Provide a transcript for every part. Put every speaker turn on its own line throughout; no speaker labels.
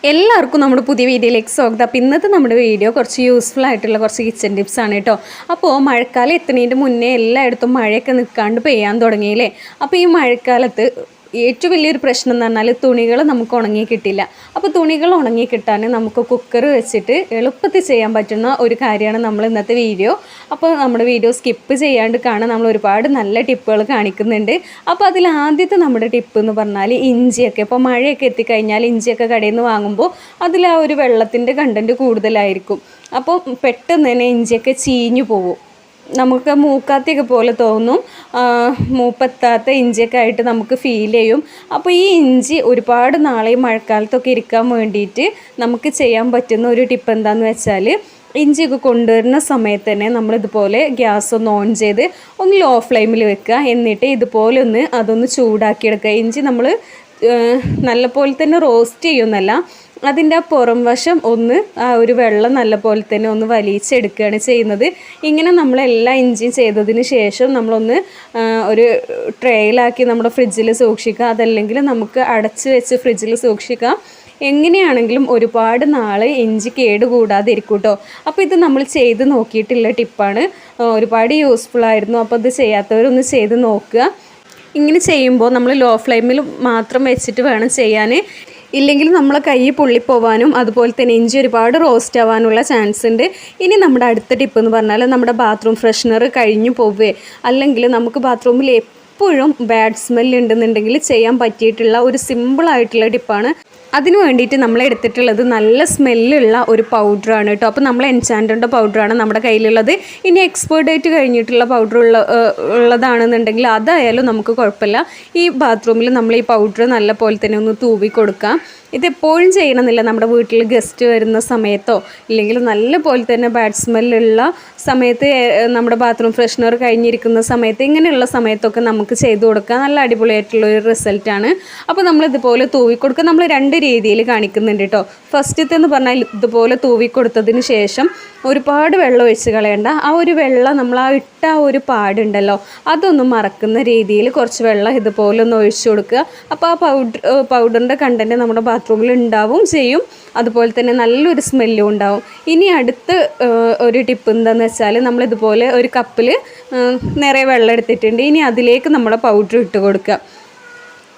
എല്ലാവർക്കും നമ്മുടെ പുതിയ വീഡിയോയിലേക്ക് സ്വാഗതം. അപ്പോൾ ഇന്നത്തെ നമ്മുടെ വീഡിയോ കുറച്ച് യൂസ്ഫുൾ ആയിട്ടുള്ള കുറച്ച് കിച്ചൺ ടിപ്സ് ആണ് കേട്ടോ. അപ്പോൾ മഴക്കാലം എത്തുന്നതിൻ്റെ മുന്നേ എല്ലായിടത്തും മഴയൊക്കെ നിൽക്കാണ്ട് പെയ്യാൻ തുടങ്ങിയില്ലേ. അപ്പോൾ ഈ മഴക്കാലത്ത് ഏറ്റവും വലിയൊരു പ്രശ്നം എന്ന് പറഞ്ഞാൽ തുണികൾ നമുക്ക് ഉണങ്ങി കിട്ടില്ല. അപ്പോൾ തുണികൾ ഉണങ്ങി കിട്ടാൻ നമുക്ക് കുക്കർ വെച്ചിട്ട് എളുപ്പത്തിൽ ചെയ്യാൻ പറ്റുന്ന ഒരു കാര്യമാണ് നമ്മൾ ഇന്നത്തെ വീഡിയോ. അപ്പോൾ നമ്മുടെ വീഡിയോ സ്കിപ്പ് ചെയ്യാണ്ട് കാണാൻ നമ്മൾ ഒരുപാട് നല്ല ടിപ്പുകൾ കാണിക്കുന്നുണ്ട്. അപ്പോൾ അതിൽ ആദ്യത്തെ നമ്മുടെ ടിപ്പ് എന്ന് പറഞ്ഞാൽ ഇഞ്ചിയൊക്കെ, ഇപ്പോൾ മഴയൊക്കെ എത്തിക്കഴിഞ്ഞാൽ ഇഞ്ചിയൊക്കെ കടയിൽ നിന്ന് വാങ്ങുമ്പോൾ അതിൽ ആ ഒരു വെള്ളത്തിൻ്റെ കണ്ടൻറ്റ് കൂടുതലായിരിക്കും. അപ്പോൾ പെട്ടെന്ന് തന്നെ ഇഞ്ചിയൊക്കെ ചീഞ്ഞു പോകും, നമുക്ക് മൂക്കാത്തൊക്കെ പോലെ തോന്നും, മൂപ്പെത്താത്ത ഇഞ്ചിയൊക്കെ ആയിട്ട് നമുക്ക് ഫീൽ ചെയ്യും. അപ്പോൾ ഈ ഇഞ്ചി ഒരുപാട് നാളെ മഴക്കാലത്തൊക്കെ ഇരിക്കാൻ വേണ്ടിയിട്ട് നമുക്ക് ചെയ്യാൻ പറ്റുന്ന ഒരു ടിപ്പ് എന്താണെന്ന് വെച്ചാൽ, ഇഞ്ചിയൊക്കെ കൊണ്ടുവരുന്ന സമയത്ത് തന്നെ നമ്മളിതുപോലെ ഗ്യാസ് ഒന്ന് ഓൺ ചെയ്ത് ഒന്ന് ലോ ഫ്ലെയിമിൽ വെക്കുക. എന്നിട്ട് ഇതുപോലെ അതൊന്ന് ചൂടാക്കിയെടുക്കുക. ഇഞ്ചി നമ്മൾ നല്ലപോലെ തന്നെ റോസ്റ്റ് ചെയ്യുന്നല്ല, അതിൻ്റെ ആ പുറം വശം ആ ഒരു വെള്ളം നല്ലപോലെ തന്നെ ഒന്ന് വലിച്ചെടുക്കുകയാണ് ചെയ്യുന്നത്. ഇങ്ങനെ നമ്മളെല്ലാ ഇഞ്ചിയും ചെയ്തതിന് ശേഷം നമ്മളൊന്ന് ഒരു ട്രേയിലാക്കി നമ്മുടെ ഫ്രിഡ്ജിൽ സൂക്ഷിക്കുക. അതല്ലെങ്കിൽ നമുക്ക് അടച്ച് വെച്ച് ഫ്രിഡ്ജിൽ സൂക്ഷിക്കാം. എങ്ങനെയാണെങ്കിലും ഒരുപാട് നാൾ ഇഞ്ചി കേടുകൂടാതെ ഇരിക്കും കേട്ടോ. അപ്പോൾ ഇത് നമ്മൾ ചെയ്ത് നോക്കിയിട്ടുള്ള ടിപ്പാണ്, ഒരുപാട് യൂസ്ഫുൾ ആയിരുന്നു. അപ്പോൾ ഇത് ചെയ്യാത്തവരൊന്ന് ചെയ്ത് നോക്കുക. ഇങ്ങനെ ചെയ്യുമ്പോൾ നമ്മൾ ലോ ഫ്ലെയിമിൽ മാത്രം വെച്ചിട്ട് വേണം ചെയ്യാൻ, ഇല്ലെങ്കിൽ നമ്മളെ കൈ പൊള്ളിപ്പോവാനും അതുപോലെ തന്നെ ഇഞ്ചി ഒരുപാട് റോസ്റ്റ് ആവാനുള്ള ചാൻസ് ഉണ്ട്. ഇനി നമ്മുടെ അടുത്ത ടിപ്പ് എന്ന് പറഞ്ഞാൽ, നമ്മുടെ ബാത്റൂം ഫ്രഷ്നർ കഴിഞ്ഞു പോവുകയെ അല്ലെങ്കിൽ നമുക്ക് ബാത്റൂമിൽ എപ്പോഴും ബാഡ് സ്മെല്ല് ഉണ്ടെന്നുണ്ടെങ്കിൽ ചെയ്യാൻ പറ്റിയിട്ടുള്ള ഒരു സിമ്പിളായിട്ടുള്ള ടിപ്പാണ്. അതിന് വേണ്ടിയിട്ട് നമ്മൾ എടുത്തിട്ടുള്ളത് നല്ല സ്മെല്ലുള്ള ഒരു പൗഡറാണ് കേട്ടോ. അപ്പോൾ നമ്മൾ എൻചാൻറ്റിൻ്റെ പൗഡറാണ് നമ്മുടെ കയ്യിലുള്ളത്. ഇനി എക്സ്പയർ ഡേറ്റ് കഴിഞ്ഞിട്ടുള്ള പൗഡർ ഉള്ളതാണെന്നുണ്ടെങ്കിൽ അതായാലും നമുക്ക് കുഴപ്പമില്ല. ഈ ബാത്റൂമിൽ നമ്മൾ ഈ പൗഡർ നല്ല പോലെ തന്നെ ഒന്ന് തൂവി കൊടുക്കാം. ഇതെപ്പോഴും ചെയ്യണമെന്നില്ല, നമ്മുടെ വീട്ടിൽ ഗസ്റ്റ് വരുന്ന സമയത്തോ ഇല്ലെങ്കിൽ നല്ല പോലെ തന്നെ ബാഡ് സ്മെല്ലുള്ള സമയത്ത്, നമ്മുടെ ബാത്റൂം ഫ്രഷ്നർ കഴിഞ്ഞിരിക്കുന്ന സമയത്ത്, ഇങ്ങനെയുള്ള സമയത്തൊക്കെ നമുക്ക് ചെയ്ത് കൊടുക്കാം. നല്ല അടിപൊളിയായിട്ടുള്ളൊരു റിസൾട്ടാണ്. അപ്പോൾ നമ്മളിതുപോലെ തൂവി കൊടുക്കുക. നമ്മൾ രണ്ട് രീതിയിൽ കാണിക്കുന്നുണ്ട് കേട്ടോ. ഫസ്റ്റത്തെ എന്ന് പറഞ്ഞാൽ ഇതുപോലെ തൂവി കൊടുത്തതിന് ശേഷം ഒരുപാട് വെള്ളം ഒഴിച്ച് കളയണ്ട. ആ ഒരു വെള്ളം നമ്മൾ ഇട്ട ആ ഒരു പാടുണ്ടല്ലോ, അതൊന്നും മറക്കുന്ന രീതിയിൽ കുറച്ച് വെള്ളം ഇതുപോലെ ഒന്ന് ഒഴിച്ചു കൊടുക്കുക. അപ്പോൾ ആ പൗഡറിൻ്റെ കണ്ടൻറ്റ് നമ്മുടെ ബാത്റൂമിൽ ഉണ്ടാവും ചെയ്യും, അതുപോലെ തന്നെ നല്ലൊരു സ്മെല്ലും ഉണ്ടാവും. ഇനി അടുത്ത് ഒരു ടിപ്പ് എന്താണെന്ന് വെച്ചാൽ, നമ്മളിതുപോലെ ഒരു കപ്പിൽ നിറയെ വെള്ളം എടുത്തിട്ടുണ്ട്. ഇനി അതിലേക്ക് നമ്മുടെ പൗഡർ ഇട്ട് കൊടുക്കുക.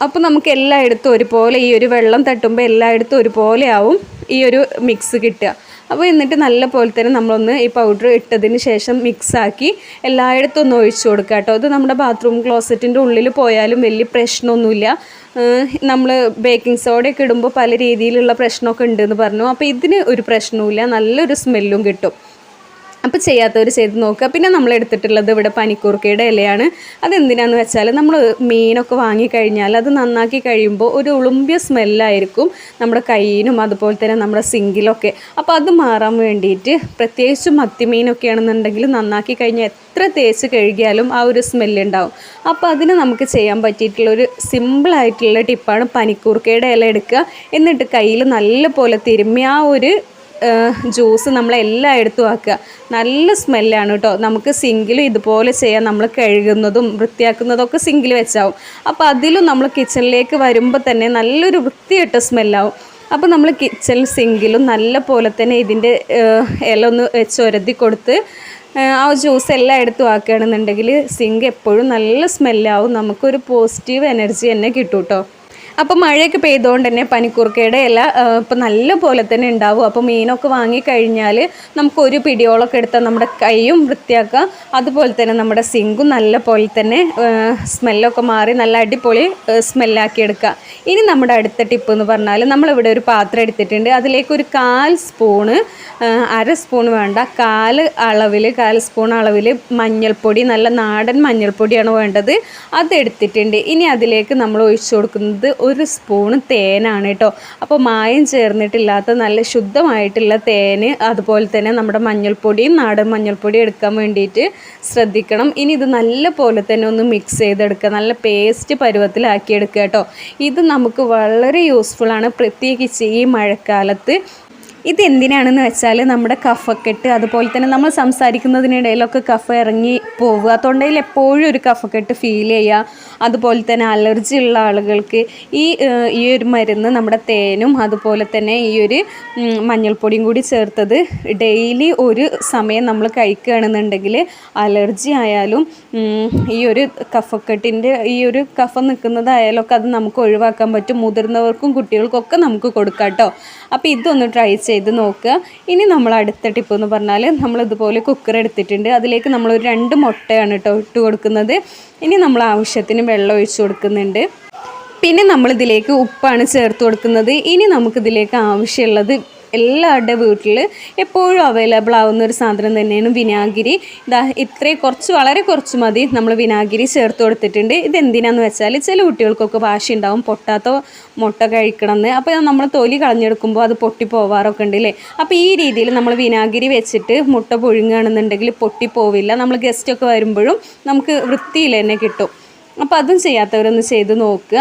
അപ്പോൾ നമുക്ക് എല്ലായിടത്തും ഒരുപോലെ ഈ ഒരു വെള്ളം തട്ടുമ്പോൾ എല്ലായിടത്തും ഒരുപോലെ ആവും ഈ ഒരു മിക്സ് കിട്ടുക. അപ്പോൾ എന്നിട്ട് നല്ല പോലെ തന്നെ നമ്മളൊന്ന് ഈ പൗഡർ ഇട്ടതിന് ശേഷം മിക്സാക്കി എല്ലായിടത്തും ഒന്ന് ഒഴിച്ചു കൊടുക്കുക കേട്ടോ. അത് നമ്മുടെ ബാത്റൂം ക്ലോസറ്റിൻ്റെ ഉള്ളിൽ പോയാലും വലിയ പ്രശ്നമൊന്നുമില്ല. നമ്മൾ ബേക്കിംഗ് സോഡയൊക്കെ ഇടുമ്പോൾ പല രീതിയിലുള്ള പ്രശ്നമൊക്കെ ഉണ്ടെന്ന് പറഞ്ഞു. അപ്പോൾ ഇതിന് ഒരു പ്രശ്നവുമില്ല, നല്ലൊരു സ്മെല്ലും കിട്ടും. അപ്പോൾ ചെയ്യാത്തവർ ചെയ്ത് നോക്കുക. പിന്നെ നമ്മൾ എടുത്തിട്ടുള്ളത് ഇവിടെ പനിക്കൂർക്കയുടെ ഇലയാണ്. അതെന്തിനാണെന്ന് വെച്ചാൽ, നമ്മൾ മീനൊക്കെ വാങ്ങിക്കഴിഞ്ഞാൽ അത് നന്നാക്കി കഴിയുമ്പോൾ ഒരു ഉളുമ്പിയ സ്മെല്ലായിരിക്കും നമ്മുടെ കയ്യിനും അതുപോലെ തന്നെ നമ്മുടെ സിങ്കിലൊക്കെ. അപ്പോൾ അത് മാറാൻ വേണ്ടിയിട്ട്, പ്രത്യേകിച്ച് മത്തിമീനൊക്കെ ആണെന്നുണ്ടെങ്കിൽ നന്നാക്കി കഴിഞ്ഞാൽ എത്ര തേച്ച് കഴുകിയാലും ആ ഒരു സ്മെല്ലുണ്ടാവും. അപ്പോൾ അതിന് നമുക്ക് ചെയ്യാൻ പറ്റിയിട്ടുള്ളൊരു സിമ്പിളായിട്ടുള്ള ടിപ്പാണ് പനിക്കൂർക്കയുടെ ഇല എടുക്കുക. എന്നിട്ട് കയ്യിൽ നല്ല പോലെ തിരുമ്മി ആ ഒരു ജ്യൂസ് നമ്മളെല്ലായിടത്തും ആക്കുക. നല്ല സ്മെല്ലാണ് കേട്ടോ. നമുക്ക് സിങ്കിൽ ഇതുപോലെ ചെയ്യാം. നമ്മൾ കഴുകുന്നതും വൃത്തിയാക്കുന്നതൊക്കെ സിങ്കിൽ വെച്ചാവും. അപ്പോൾ അതിലും നമ്മൾ കിച്ചണിലേക്ക് വരുമ്പോൾ തന്നെ നല്ലൊരു വൃത്തിയായിട്ട സ്മെല്ലാവും. അപ്പോൾ നമ്മൾ കിച്ചൺ സിങ്കിലും നല്ല പോലെ തന്നെ ഇതിൻ്റെ ഇല ഒന്ന് വെച്ചൊരതി കൊടുത്ത് ആ ജ്യൂസ് എല്ലായിടത്തും ആക്കുകയാണെന്നുണ്ടെങ്കിൽ സിങ്ക് എപ്പോഴും നല്ല സ്മെല്ലാവും. നമുക്കൊരു പോസിറ്റീവ് എനർജി തന്നെ കിട്ടും കേട്ടോ. അപ്പോൾ മഴയൊക്കെ പെയ്തുകൊണ്ട് തന്നെ പനിക്കൂർക്കയുടെ ഇല ഇപ്പോൾ നല്ല പോലെ തന്നെ ഉണ്ടാവും. അപ്പോൾ മീനൊക്കെ വാങ്ങിക്കഴിഞ്ഞാൽ നമുക്ക് ഒരു പിടിയോളൊക്കെ എടുത്താൽ നമ്മുടെ കൈയും വൃത്തിയാക്കാം, അതുപോലെ തന്നെ നമ്മുടെ സിങ്കും നല്ല പോലെ തന്നെ സ്മെല്ലൊക്കെ മാറി നല്ല അടിപൊളി സ്മെല്ലാക്കി എടുക്കുക. ഇനി നമ്മുടെ അടുത്ത ടിപ്പ് എന്ന് പറഞ്ഞാൽ, നമ്മളിവിടെ ഒരു പാത്രം എടുത്തിട്ടുണ്ട്. അതിലേക്ക് ഒരു 1/4 സ്പൂണ്, 1/2 സ്പൂൺ വേണ്ട, 1/4 സ്പൂൺ അളവിൽ മഞ്ഞൾപ്പൊടി, നല്ല നാടൻ മഞ്ഞൾപ്പൊടിയാണ് വേണ്ടത്, അതെടുത്തിട്ടുണ്ട്. ഇനി അതിലേക്ക് നമ്മൾ ഒഴിച്ചു കൊടുക്കുന്നത് 1 സ്പൂൺ തേനാണ് കേട്ടോ. അപ്പോൾ മായം ചേർന്നിട്ടില്ലാത്ത നല്ല ശുദ്ധമായിട്ടുള്ള തേന്, അതുപോലെ തന്നെ നമ്മുടെ മഞ്ഞൾപ്പൊടിയും നാടൻ മഞ്ഞൾപ്പൊടിയും എടുക്കാൻ വേണ്ടിയിട്ട് ശ്രദ്ധിക്കണം. ഇനി ഇത് നല്ല പോലെ തന്നെ ഒന്ന് മിക്സ് ചെയ്തെടുക്കുക, നല്ല പേസ്റ്റ് പരുവത്തിലാക്കിയെടുക്കുക കേട്ടോ. ഇത് നമുക്ക് വളരെ യൂസ്ഫുള്ളാണ്, പ്രത്യേകിച്ച് ഈ മഴക്കാലത്ത്. ഇതെന്തിനാണെന്ന് വെച്ചാൽ നമ്മുടെ കഫക്കെട്ട്, അതുപോലെ തന്നെ നമ്മൾ സംസാരിക്കുന്നതിനിടയിലൊക്കെ കഫ ഇറങ്ങി പോവുക, തൊണ്ടയിൽ എപ്പോഴും ഒരു കഫക്കെട്ട് ഫീൽ ചെയ്യുക, അതുപോലെ തന്നെ അലർജി ഉള്ള ആളുകൾക്ക് ഈ ഒരു മരുന്ന് നമ്മുടെ തേനും അതുപോലെ തന്നെ ഈ ഒരു മഞ്ഞൾപ്പൊടിയും കൂടി ചേർത്തത് ഡെയിലി ഒരു സമയം നമ്മൾ കഴിക്കുകയാണെന്നുണ്ടെങ്കിൽ അലർജി ആയാലും ഈ ഒരു കഫക്കെട്ടിൻ്റെ ഈ ഒരു കഫം നിൽക്കുന്നതായാലൊക്കെ അത് നമുക്ക് ഒഴിവാക്കാൻ പറ്റും. മുതിർന്നവർക്കും കുട്ടികൾക്കൊക്കെ നമുക്ക് കൊടുക്കാം കേട്ടോ. അപ്പോൾ ഇതൊന്ന് ട്രൈ ചെയ്ത് നോക്കുക. ഇനി നമ്മൾ അടുത്ത ടിപ്പ് എന്ന് പറഞ്ഞാൽ നമ്മളിതുപോലെ കുക്കർ എടുത്തിട്ടുണ്ട്. അതിലേക്ക് നമ്മളൊരു 2 മുട്ടയാണ് കേട്ടോ ഇട്ട് കൊടുക്കുന്നത്. ഇനി നമ്മൾ ആവശ്യത്തിന് വെള്ളം ഒഴിച്ച് കൊടുക്കുന്നുണ്ട്. പിന്നെ നമ്മളിതിലേക്ക് ഉപ്പാണ് ചേർത്ത് കൊടുക്കുന്നത്. ഇനി നമുക്കിതിലേക്ക് ആവശ്യമുള്ളത് എല്ലാവരുടെ വീട്ടിൽ എപ്പോഴും അവൈലബിൾ ആവുന്ന ഒരു സാധനം തന്നെയാണ് വിനാഗിരി. വളരെ കുറച്ച് മതി നമ്മൾ വിനാഗിരി ചേർത്ത് കൊടുത്തിട്ടുണ്ട്. ഇതെന്തിനാന്ന് വെച്ചാൽ ചില കുട്ടികൾക്കൊക്കെ വാശി ഉണ്ടാവും പൊട്ടാത്ത മുട്ട കഴിക്കണമെന്ന്. അപ്പോൾ നമ്മൾ തൊലി കളഞ്ഞെടുക്കുമ്പോൾ അത് പൊട്ടി പോവാറൊക്കെ ഉണ്ട് അല്ലേ. അപ്പോൾ ഈ രീതിയിൽ നമ്മൾ വിനാഗിരി വെച്ചിട്ട് മുട്ട പുഴുങ്ങുകയാണെന്നുണ്ടെങ്കിൽ പൊട്ടിപ്പോവില്ല. നമ്മൾ ഗസ്റ്റൊക്കെ വരുമ്പോഴും നമുക്ക് വൃത്തിയിൽ തന്നെ കിട്ടും. അപ്പോൾ അതും ചെയ്യാത്തവരൊന്ന് ചെയ്ത് നോക്കുക.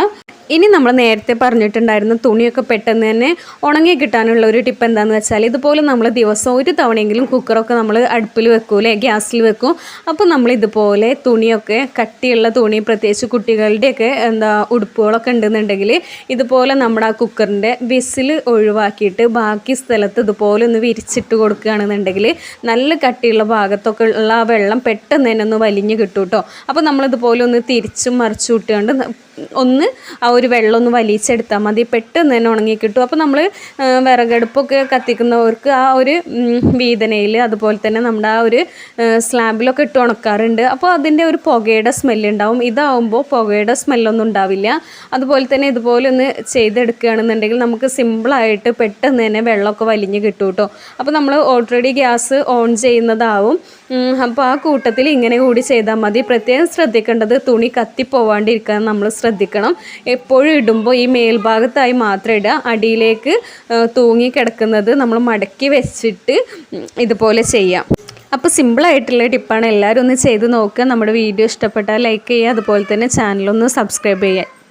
ഇനി നമ്മൾ നേരത്തെ പറഞ്ഞിട്ടുണ്ടായിരുന്ന തുണിയൊക്കെ പെട്ടെന്ന് തന്നെ ഉണങ്ങി കിട്ടാനുള്ള ഒരു ടിപ്പ് എന്താണെന്ന് വെച്ചാൽ ഇതുപോലെ നമ്മൾ ദിവസം ഒരു തവണയെങ്കിലും കുക്കറൊക്കെ നമ്മൾ അടുപ്പിൽ വെക്കൂലേ, ഗ്യാസിൽ വെക്കും. അപ്പോൾ നമ്മൾ ഇതുപോലെ തുണിയൊക്കെ കട്ടിയുള്ള തുണി, പ്രത്യേകിച്ച് കുട്ടികളുടെയൊക്കെ ഉടുപ്പുകളൊക്കെ ഉണ്ടെന്നുണ്ടെങ്കിൽ ഇതുപോലെ നമ്മുടെ ആ കുക്കറിൻ്റെ വിസിൽ ഒഴിവാക്കിയിട്ട് ബാക്കി സ്ഥലത്ത് ഇതുപോലെ ഒന്ന് വിരിച്ചിട്ട് കൊടുക്കുകയാണെന്നുണ്ടെങ്കിൽ നല്ല കട്ടിയുള്ള ഭാഗത്തൊക്കെ ഉള്ള ആ വെള്ളം പെട്ടെന്ന് തന്നെ ഒന്ന് വലിഞ്ഞ് കിട്ടും കേട്ടോ. അപ്പോൾ നമ്മളിതുപോലെ ഒന്ന് തിരിച്ചും മറിച്ചും ഇട്ടുകൊണ്ട് ഒന്ന് ആ ഒരു വെള്ളം ഒന്ന് വലിച്ചെടുത്താൽ മതി, പെട്ടെന്ന് തന്നെ ഉണങ്ങി കിട്ടും. അപ്പോൾ നമ്മൾ വിറകടുപ്പൊക്കെ കത്തിക്കുന്നവർക്ക് ആ ഒരു വീതനയിൽ അതുപോലെ തന്നെ നമ്മുടെ ആ ഒരു സ്ലാബിലൊക്കെ ഇട്ട് ഉണക്കാറുണ്ട്. അപ്പോൾ അതിൻ്റെ ഒരു പുകയുടെ സ്മെല്ലുണ്ടാവും. ഇതാവുമ്പോൾ പുകയുടെ സ്മെല്ലൊന്നും ഉണ്ടാവില്ല. അതുപോലെ തന്നെ ഇതുപോലെ ഒന്ന് ചെയ്തെടുക്കുകയാണെന്നുണ്ടെങ്കിൽ നമുക്ക് സിമ്പിളായിട്ട് പെട്ടെന്ന് തന്നെ വെള്ളമൊക്കെ വലിഞ്ഞ് കിട്ടും കേട്ടോ. അപ്പോൾ നമ്മൾ ഓൾറെഡി ഗ്യാസ് ഓൺ ചെയ്യുന്നതാവും. അപ്പോൾ ആ കൂട്ടത്തിൽ ഇങ്ങനെ കൂടി ചെയ്താൽ മതി. പ്രത്യേകം ശ്രദ്ധിക്കേണ്ടത് തുണി കത്തിപ്പോവാണ്ടിരിക്കാൻ നമ്മൾ ശ്രദ്ധിക്കണം. എപ്പോഴും ഇടുമ്പോൾ ഈ മേൽഭാഗത്തായി മാത്രം ഇടുക. അടിയിലേക്ക് തൂങ്ങി കിടക്കുന്നത് നമ്മൾ മടക്കി വെച്ചിട്ട് ഇതുപോലെ ചെയ്യാം. അപ്പോൾ സിമ്പിളായിട്ടുള്ള ടിപ്പാണ്. എല്ലാവരും ഒന്ന് ചെയ്ത് നോക്കുക. നമ്മുടെ വീഡിയോ ഇഷ്ടപ്പെട്ടാൽ ലൈക്ക് ചെയ്യുക, അതുപോലെ തന്നെ ചാനലൊന്ന് സബ്സ്ക്രൈബ് ചെയ്യുക.